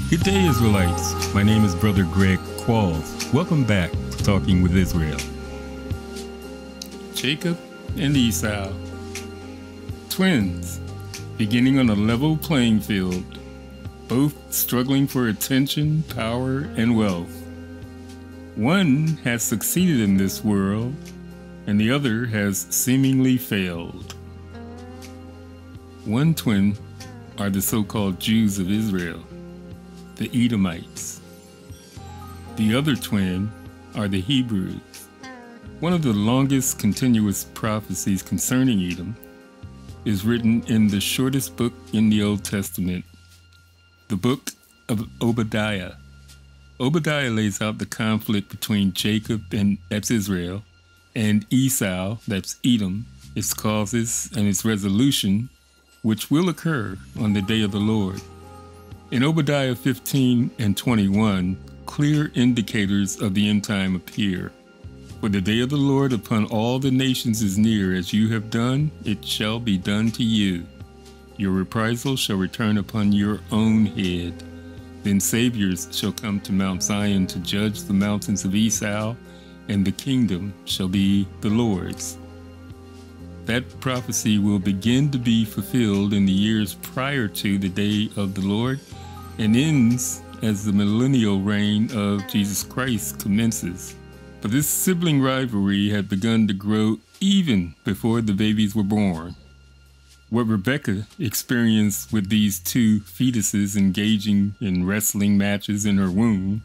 Good day, Israelites. My name is Brother Greg Qualls. Welcome back to Talking with Israel. Jacob and Esau, twins, beginning on a level playing field, both struggling for attention, power, and wealth. One has succeeded in this world, and the other has seemingly failed. One twin are the so-called Jews of Israel, the Edomites. The other twin are the Hebrews. One of the longest continuous prophecies concerning Edom is written in the shortest book in the Old Testament, the book of Obadiah. Obadiah lays out the conflict between Jacob, and that's Israel, and Esau, that's Edom, its causes and its resolution, which will occur on the day of the Lord. In Obadiah 15 and 21, clear indicators of the end time appear. For the day of the Lord upon all the nations is near, as you have done, it shall be done to you. Your reprisal shall return upon your own head. Then saviors shall come to Mount Zion to judge the mountains of Esau, and the kingdom shall be the Lord's. That prophecy will begin to be fulfilled in the years prior to the day of the Lord, and ends as the millennial reign of Jesus Christ commences. But this sibling rivalry had begun to grow even before the babies were born. What Rebecca experienced with these two fetuses engaging in wrestling matches in her womb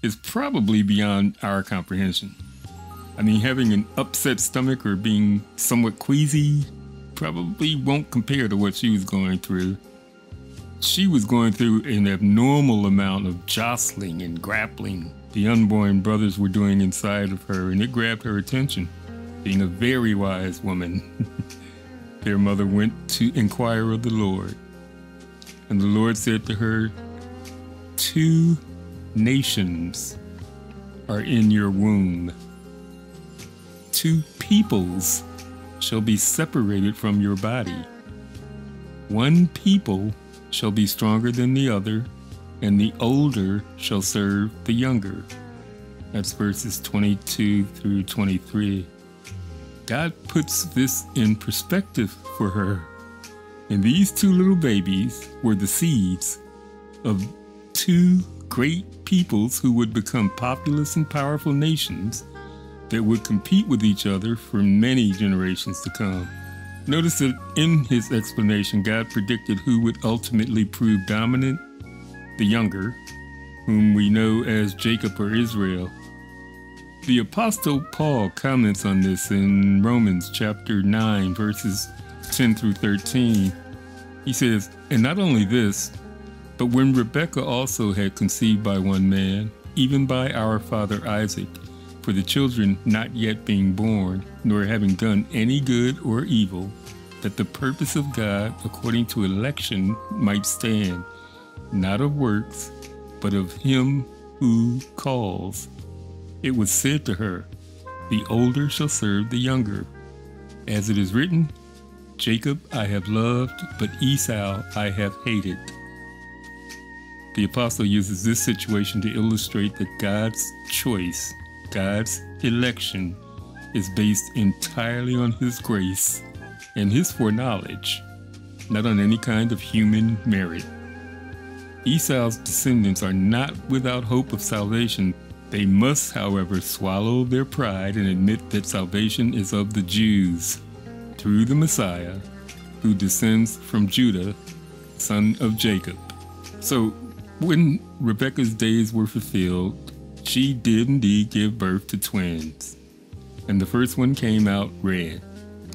is probably beyond our comprehension. I mean, having an upset stomach or being somewhat queasy probably won't compare to what she was going through. She was going through an abnormal amount of jostling and grappling the unborn brothers were doing inside of her, and it grabbed her attention. Being a very wise woman, their mother went to inquire of the Lord. And the Lord said to her, 2 nations are in your womb. 2 peoples shall be separated from your body. 1 people shall be stronger than the other, and the older shall serve the younger. That's verses 22 through 23. God puts this in perspective for her. And these 2 little babies were the seeds of 2 great peoples who would become populous and powerful nations that would compete with each other for many generations to come. Notice that in his explanation, God predicted who would ultimately prove dominant: the younger, whom we know as Jacob or Israel. The Apostle Paul comments on this in Romans chapter 9, verses 10 through 13. He says, "And not only this, but when Rebekah also had conceived by one man, even by our father Isaac, for the children not yet being born, nor having done any good or evil, that the purpose of God according to election might stand, not of works, but of him who calls. It was said to her, the older shall serve the younger. As it is written, Jacob I have loved, but Esau I have hated." The apostle uses this situation to illustrate that God's choice, God's election, is based entirely on his grace and his foreknowledge, not on any kind of human merit. Esau's descendants are not without hope of salvation. They must, however, swallow their pride and admit that salvation is of the Jews, through the Messiah, who descends from Judah, son of Jacob. So, when Rebekah's days were fulfilled, she did indeed give birth to twins. And the first one came out red.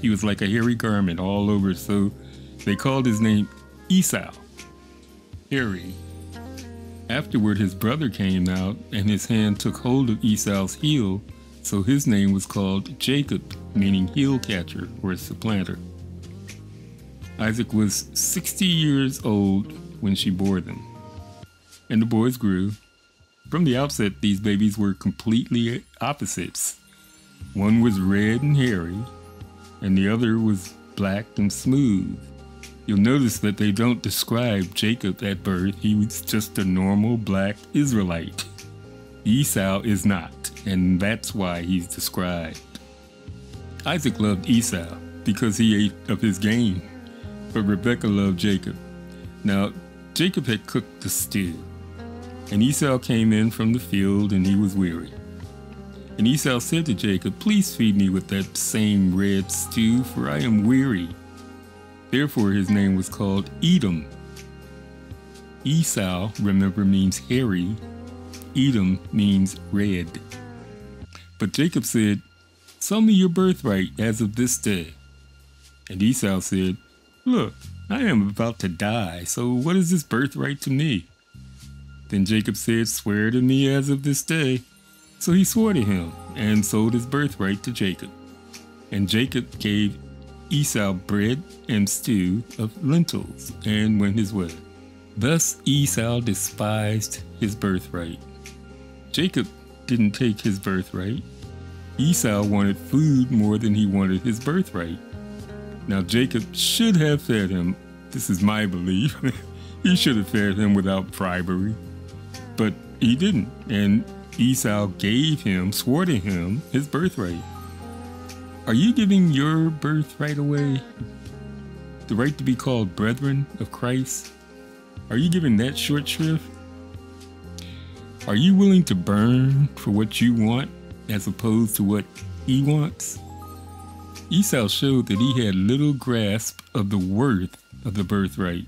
He was like a hairy garment all over, so they called his name Esau, hairy. Afterward, his brother came out, and his hand took hold of Esau's heel, so his name was called Jacob, meaning heel catcher or supplanter. Isaac was 60 years old when she bore them, and the boys grew. From the outset, these babies were completely opposites. One was red and hairy, and the other was black and smooth. You'll notice that they don't describe Jacob at birth. He was just a normal black Israelite. Esau is not, and that's why he's described. Isaac loved Esau because he ate of his game, but Rebekah loved Jacob. Now, Jacob had cooked the stew, and Esau came in from the field, and he was weary. And Esau said to Jacob, "Please feed me with that same red stew, for I am weary." Therefore his name was called Edom. Esau, remember, means hairy. Edom means red. But Jacob said, "Sell me your birthright as of this day." And Esau said, "Look, I am about to die, so what is this birthright to me?" Then Jacob said, "Swear to me as of this day." So he swore to him and sold his birthright to Jacob. And Jacob gave Esau bread and stew of lentils and went his way. Thus Esau despised his birthright. Jacob didn't take his birthright. Esau wanted food more than he wanted his birthright. Now Jacob should have fed him. This is my belief. He should have fed him without bribery. But he didn't. And Esau swore to him, his birthright. Are you giving your birthright away? The right to be called brethren of Christ? Are you giving that short shrift? Are you willing to burn for what you want as opposed to what he wants? Esau showed that he had little grasp of the worth of the birthright.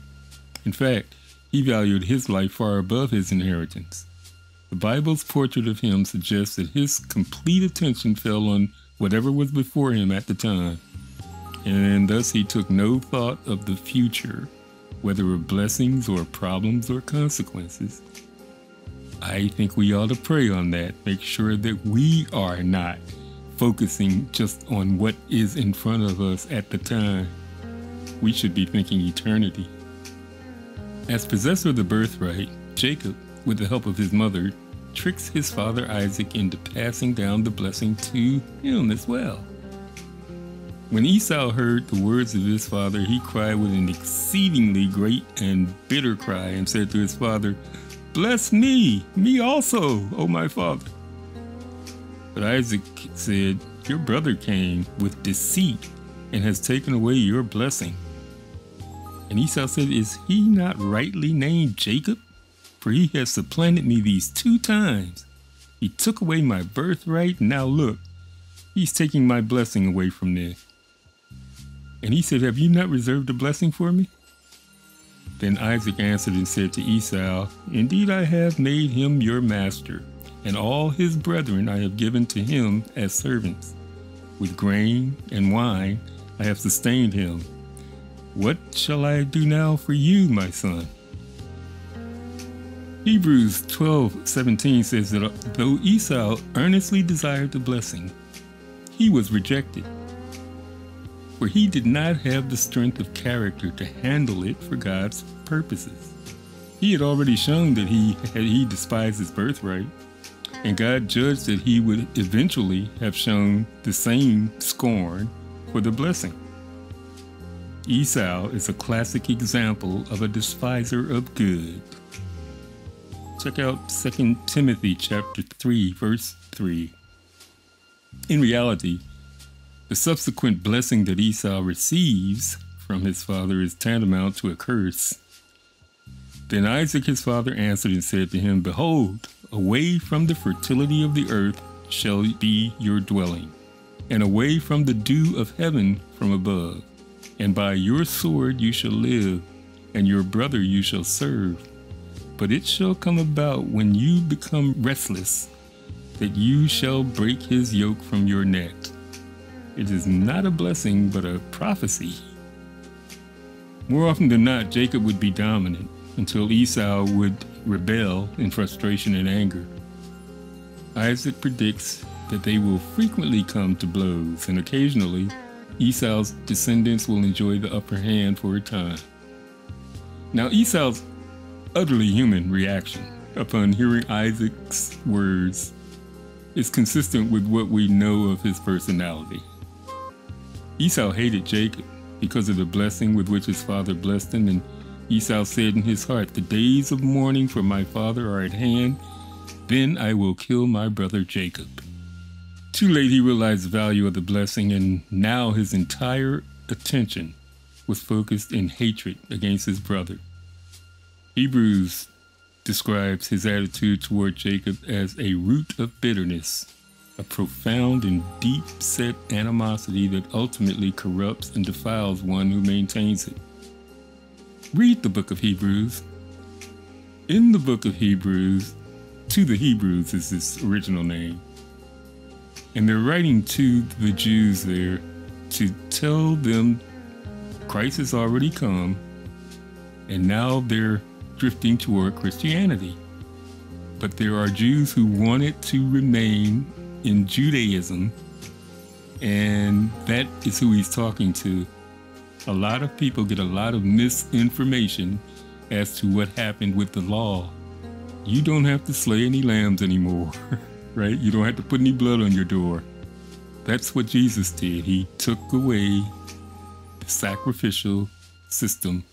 In fact, he valued his life far above his inheritance. The Bible's portrait of him suggests that his complete attention fell on whatever was before him at the time, and thus he took no thought of the future, whether of blessings or problems or consequences. I think we ought to pray on that, make sure that we are not focusing just on what is in front of us at the time. We should be thinking eternity. As possessor of the birthright, Jacob, with the help of his mother, tricks his father Isaac into passing down the blessing to him as well. When Esau heard the words of his father, he cried with an exceedingly great and bitter cry and said to his father, "Bless me also, O my father." But Isaac said, "Your brother came with deceit and has taken away your blessing." And Esau said, "Is he not rightly named Jacob? For he has supplanted me these 2 times. He took away my birthright, and now look, he's taking my blessing away from me." And he said, "Have you not reserved a blessing for me?" Then Isaac answered and said to Esau, "Indeed I have made him your master, and all his brethren I have given to him as servants. With grain and wine I have sustained him. What shall I do now for you, my son?" Hebrews 12:17 says that though Esau earnestly desired the blessing, he was rejected, for he did not have the strength of character to handle it for God's purposes. He had already shown that he despised his birthright, and God judged that he would eventually have shown the same scorn for the blessing. Esau is a classic example of a despiser of good. Check out 2 Timothy chapter 3, verse 3. In reality, the subsequent blessing that Esau receives from his father is tantamount to a curse. Then Isaac his father answered and said to him, "Behold, away from the fertility of the earth shall be your dwelling, and away from the dew of heaven from above. And by your sword you shall live, and your brother you shall serve. But it shall come about when you become restless, that you shall break his yoke from your neck." It is not a blessing, but a prophecy. More often than not, Jacob would be dominant until Esau would rebel in frustration and anger. Isaac predicts that they will frequently come to blows, and occasionally Esau's descendants will enjoy the upper hand for a time. Now, Esau's utterly human reaction upon hearing Isaac's words is consistent with what we know of his personality. Esau hated Jacob, because of the blessing with which his father blessed him. And Esau said in his heart, "The days of mourning for my father are at hand. Then I will kill my brother Jacob." Too late he realized the value of the blessing, and now his entire attention was focused in hatred against his brother. Hebrews describes his attitude toward Jacob as a root of bitterness, a profound and deep-set animosity that ultimately corrupts and defiles one who maintains it. Read the book of Hebrews. In the book of Hebrews, to the Hebrews is his original name. And they're writing to the Jews there to tell them Christ has already come, and now they're drifting toward Christianity. But there are Jews who wanted to remain in Judaism, and that is who he's talking to. A lot of people get a lot of misinformation as to what happened with the law. You don't have to slay any lambs anymore, right? You don't have to put any blood on your door. That's what Jesus did. He took away the sacrificial system.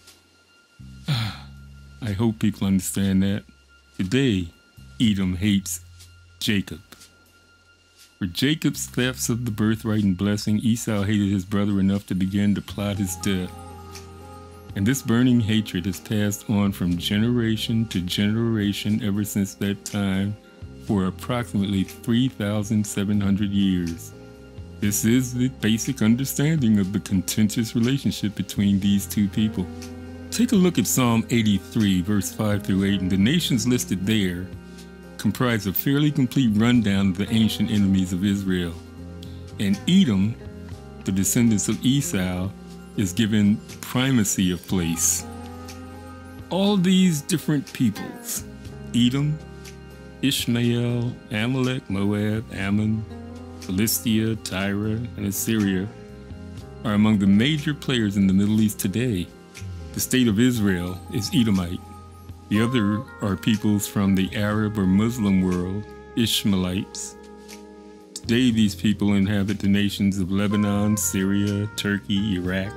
I hope people understand that. Today, Edom hates Jacob. For Jacob's thefts of the birthright and blessing, Esau hated his brother enough to begin to plot his death. And this burning hatred has passed on from generation to generation ever since that time for approximately 3,700 years. This is the basic understanding of the contentious relationship between these two people. Take a look at Psalm 83, verse 5 through 8, and the nations listed there comprise a fairly complete rundown of the ancient enemies of Israel. And Edom, the descendants of Esau, is given primacy of place. All these different peoples, Edom, Ishmael, Amalek, Moab, Ammon, Philistia, Tyre, and Assyria, are among the major players in the Middle East today. The state of Israel is Edomite. The other are peoples from the Arab or Muslim world, Ishmaelites. Today these people inhabit the nations of Lebanon, Syria, Turkey, Iraq,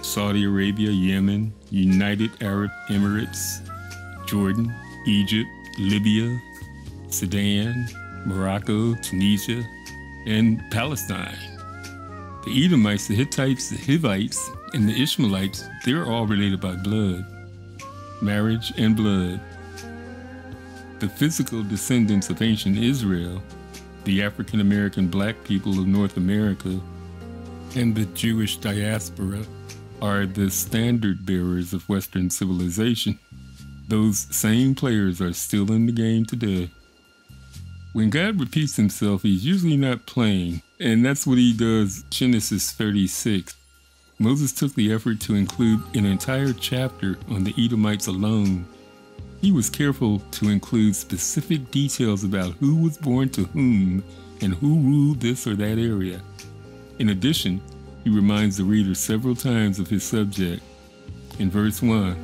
Saudi Arabia, Yemen, United Arab Emirates, Jordan, Egypt, Libya, Sudan, Morocco, Tunisia, and Palestine. The Edomites, the Hittites, the Hivites, and the Ishmaelites, they're all related by blood, marriage, and blood. The physical descendants of ancient Israel, the African-American black people of North America, and the Jewish diaspora are the standard bearers of Western civilization. Those same players are still in the game today. When God repeats himself, he's usually not playing, and that's what he does. Genesis 36. Moses took the effort to include an entire chapter on the Edomites alone. He was careful to include specific details about who was born to whom and who ruled this or that area. In addition, he reminds the reader several times of his subject. In verse 1,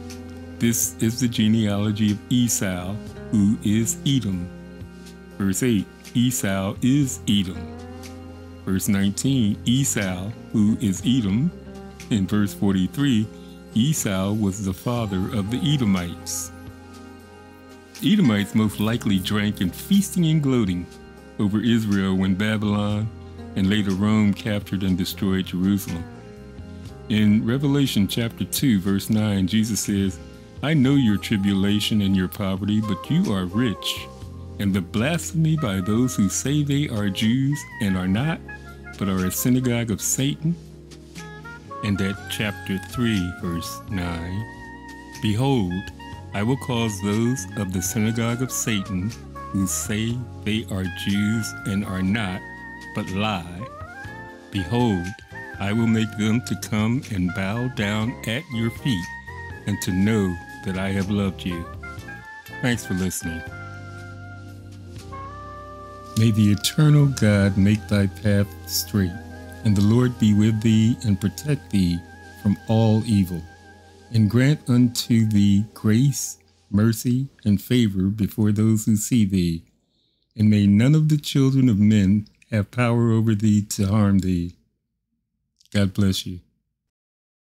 this is the genealogy of Esau, who is Edom. Verse 8, Esau is Edom. Verse 19, Esau, who is Edom. In verse 43, Esau was the father of the Edomites. Edomites most likely drank in feasting and gloating over Israel when Babylon and later Rome captured and destroyed Jerusalem. In Revelation chapter 2, verse 9, Jesus says, "I know your tribulation and your poverty, but you are rich, and the blasphemy by those who say they are Jews and are not, but are a synagogue of Satan." And at chapter 3, verse 9, "Behold, I will cause those of the synagogue of Satan who say they are Jews and are not, but lie. Behold, I will make them to come and bow down at your feet and to know that I have loved you." Thanks for listening. May the eternal God make thy path straight, and the Lord be with thee and protect thee from all evil, and grant unto thee grace, mercy, and favor before those who see thee. And may none of the children of men have power over thee to harm thee. God bless you.